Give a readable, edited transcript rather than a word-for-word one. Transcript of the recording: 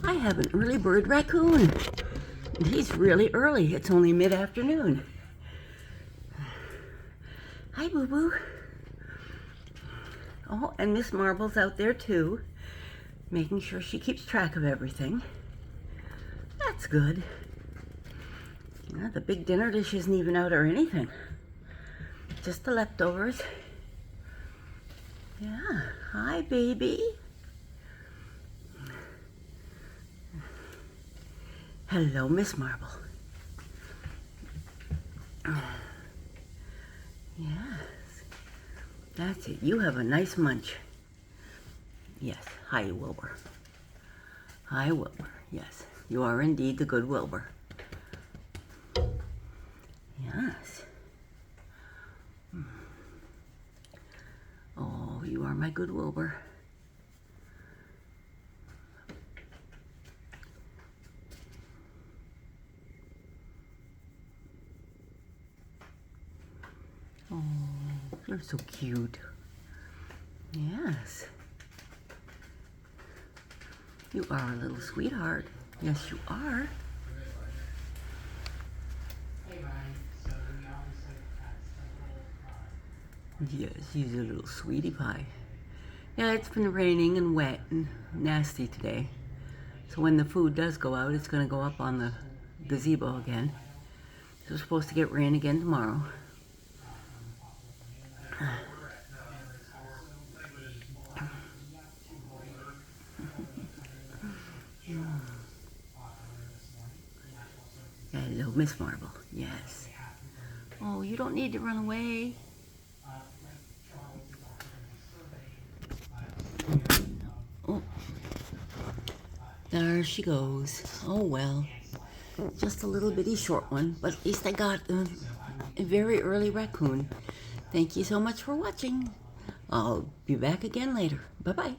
I have an early bird raccoon. And he's really early. It's only mid-afternoon. Hi, Boo-Boo. Oh, and Miss Marble's out there too, making sure she keeps track of everything. That's good. Yeah, the big dinner dish isn't even out or anything. Just the leftovers. Yeah. Hi, baby. Hello, Miss Marble. Yes. That's it. You have a nice munch. Yes. Hi, Wilbur. Hi, Wilbur. Yes. You are indeed the good Wilbur. Yes. Oh, you are my good Wilbur. Oh, you're so cute. Yes. You are a little sweetheart. Yes, you are. Yes, he's a little sweetie pie. Yeah, it's been raining and wet and nasty today. So when the food does go out, it's going to go up on the gazebo again. So we're supposed to get rain again tomorrow. Hello, Miss Marble. Yes. Oh, you don't need to run away. Oh, there she goes. Oh, well. Just a little bitty short one, but at least I got a very early raccoon. Thank you so much for watching. I'll be back again later. Bye-bye.